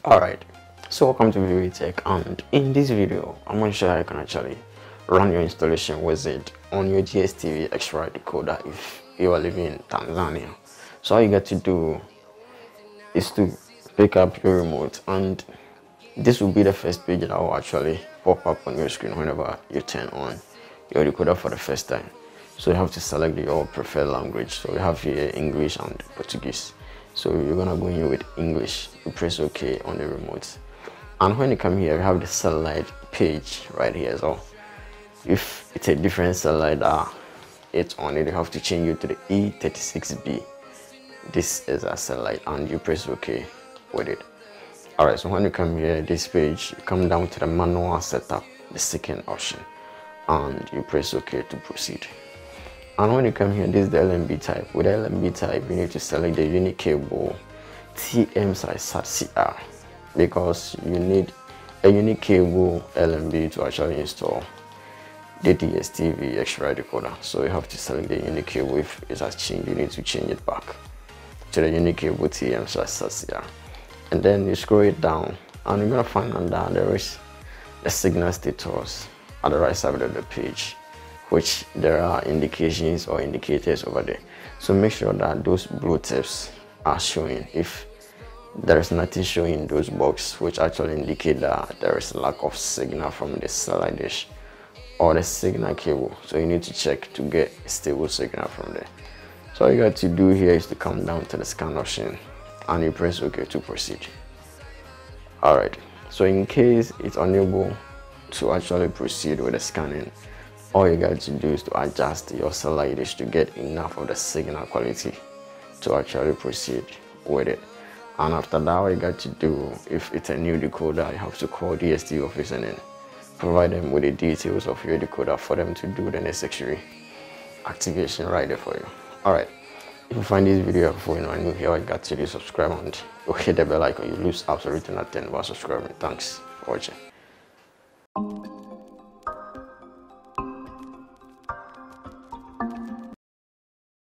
Alright, so welcome to Pbteck, and in this video I'm going to show you how you can actually run your installation wizard on your dstv Explora decoder if you are living in Tanzania. So all you got to do is to pick up your remote, and this will be the first page that will actually pop up on your screen whenever you turn on your decoder for the first time. So you have to select your preferred language. So we have here English and Portuguese. So you're gonna go in with English. You press OK on the remote, and when you come here, you have the satellite page right here. So if it's a different satellite it's on it, you have to change it to the E36B. This is a satellite, and you press OK with it. Alright, so when you come here, this page, you come down to the manual setup, the second option, and you press OK to proceed. And when you come here, this is the LNB type. With the LNB type, you need to select the unique cable TM/SAT-CR, because you need a unique cable LNB to actually install the DSTV Explora decoder. So you have to select the unique cable. If it has changed, you need to change it back to the unique cable TM/SAT-CR. And then you scroll it down, and you're gonna find under there is the signal status at the right side of the page, which there are indications or indicators over there. So make sure that those blue tips are showing. If there is nothing showing in those boxes, which actually indicate that there is a lack of signal from the satellite dish or the signal cable, so you need to check to get a stable signal from there. So all you got to do here is to come down to the scan option, and you press OK to proceed. Alright, so in case it's unable to actually proceed with the scanning, all you got to do is to adjust your satellite dish to get enough of the signal quality to actually proceed with it. And after that, what you got to do, if it's a new decoder, you have to call DSTV office and then provide them with the details of your decoder for them to do the necessary activation right there for you. Alright, if you find this video helpful and new here, all you got to do is subscribe and hit the bell icon. You lose absolutely nothing by subscribing. Thanks for watching.